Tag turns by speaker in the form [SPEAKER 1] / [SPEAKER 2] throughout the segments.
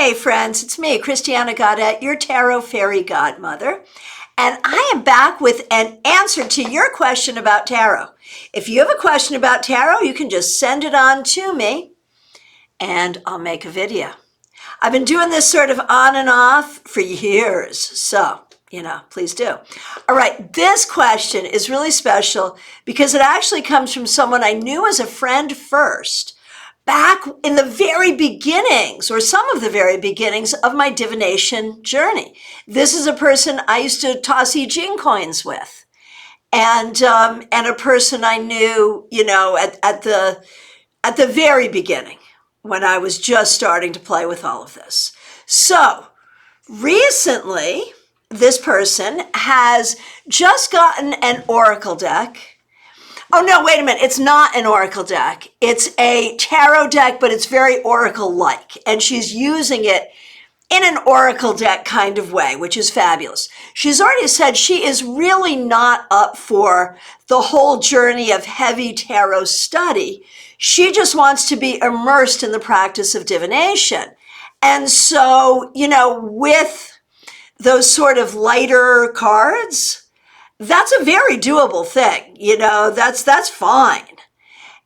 [SPEAKER 1] Hey friends, it's me, Christiana Gaudet, your tarot fairy godmother, and I am back with an answer to your question about tarot. If you have a question about tarot, you can just send it on to me and I'll make a video. I've been doing this sort of on and off for years, so, please do. All right, this question is really special because it actually comes from someone I knew as a friend first, back in the very beginnings, or some of the very beginnings of my divination journey. This is a person I used to toss I Ching coins with, and a person I knew, at the very beginning when I was just starting to play with all of this. So recently, this person has just gotten an oracle deck. Oh, no, wait a minute. It's not an oracle deck. It's a tarot deck, but it's very oracle-like. And she's using it in an oracle deck kind of way, which is fabulous. She's already said she is really not up for the whole journey of heavy tarot study. She just wants to be immersed in the practice of divination. And so, with those sort of lighter cards, that's a very doable thing. That's fine.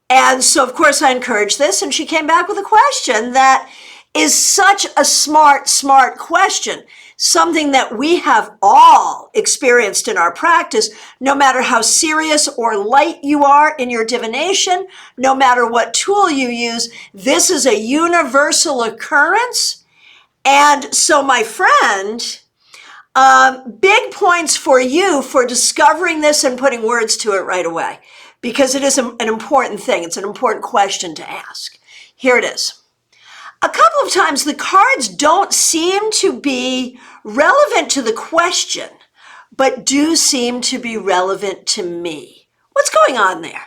[SPEAKER 1] And so, of course, I encouraged this, and she came back with a question that is such a smart question, something that we have all experienced in our practice, no matter how serious or light you are in your divination, no matter what tool you use, this is a universal occurrence. And so, my friend, big points for you for discovering this and putting words to it right away, because it is an important thing. It's an important question to ask. Here it is. A couple of times the cards don't seem to be relevant to the question, but do seem to be relevant to me. What's going on there?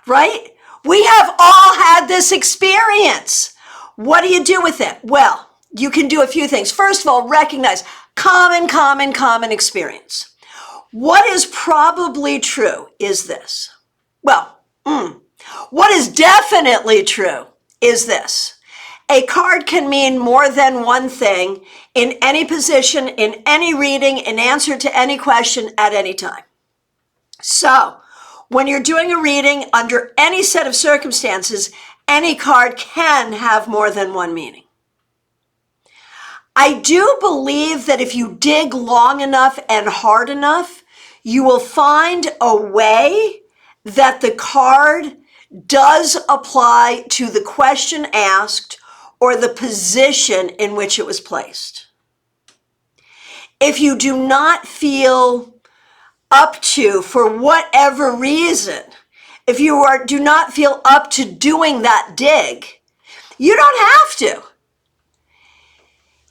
[SPEAKER 1] Right? We have all had this experience. What do you do with it? Well, you can do a few things. First of all, recognize common experience. What is probably true is this. Well, what is definitely true is this. A card can mean more than one thing in any position, in any reading, in answer to any question at any time. So, when you're doing a reading under any set of circumstances, any card can have more than one meaning. I do believe that if you dig long enough and hard enough, you will find a way that the card does apply to the question asked or the position in which it was placed. If you do not feel up to, for whatever reason, if you do not feel up to doing that dig, you don't have to.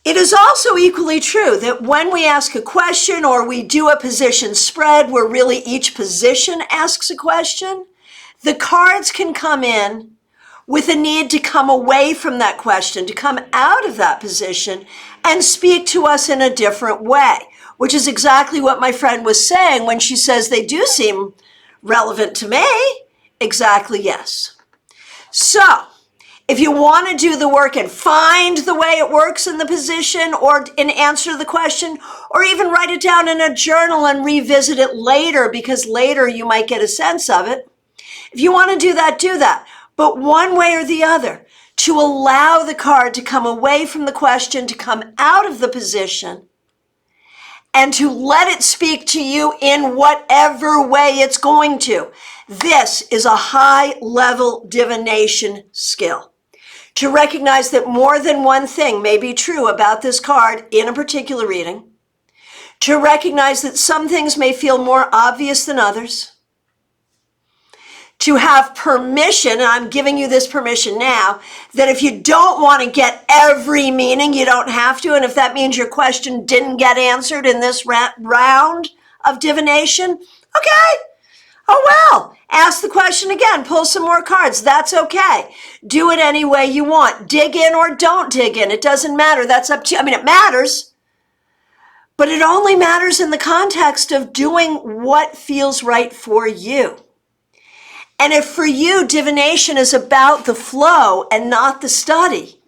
[SPEAKER 1] It is also equally true that when we ask a question or we do a position spread where really each position asks a question, the cards can come in with a need to come away from that question, to come out of that position and speak to us in a different way, which is exactly what my friend was saying when she says they do seem relevant to me. Exactly, yes. So, if you want to do the work and find the way it works in the position or in answer to the question, or even write it down in a journal and revisit it later, because later you might get a sense of it. If you want to do that. But one way or the other, to allow the card to come away from the question, to come out of the position, and to let it speak to you in whatever way it's going to. This is a high-level divination skill. To recognize that more than one thing may be true about this card in a particular reading. To recognize that some things may feel more obvious than others. To have permission, and I'm giving you this permission now, that if you don't want to get every meaning, you don't have to. And if that means your question didn't get answered in this round of divination, okay. Oh, well, ask the question again, pull some more cards. That's okay. Do it any way you want. Dig in or don't dig in. It doesn't matter. That's up to you. I mean, it matters, but it only matters in the context of doing what feels right for you. And if for you, divination is about the flow and not the study,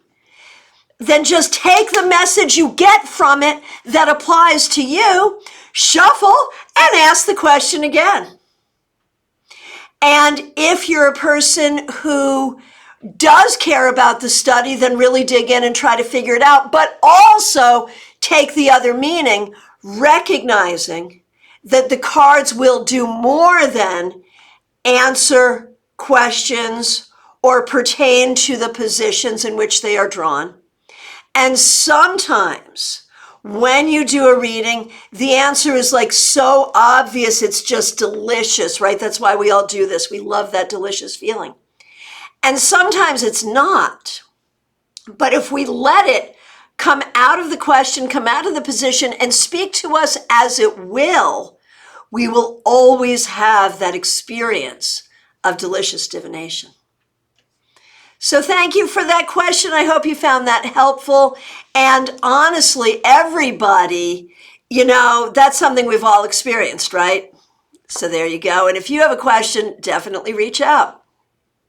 [SPEAKER 1] then just take the message you get from it that applies to you, shuffle, and ask the question again. And if you're a person who does care about the study, then really dig in and try to figure it out, but also take the other meaning, recognizing that the cards will do more than answer questions or pertain to the positions in which they are drawn. And sometimes when you do a reading, the answer is like so obvious, it's just delicious, right? That's why we all do this. We love that delicious feeling. And sometimes it's not. But if we let it come out of the question, come out of the position, and speak to us as it will, we will always have that experience of delicious divination. So thank you for that question. I hope you found that helpful. And honestly, everybody, that's something we've all experienced, right? So there you go. And if you have a question, definitely reach out.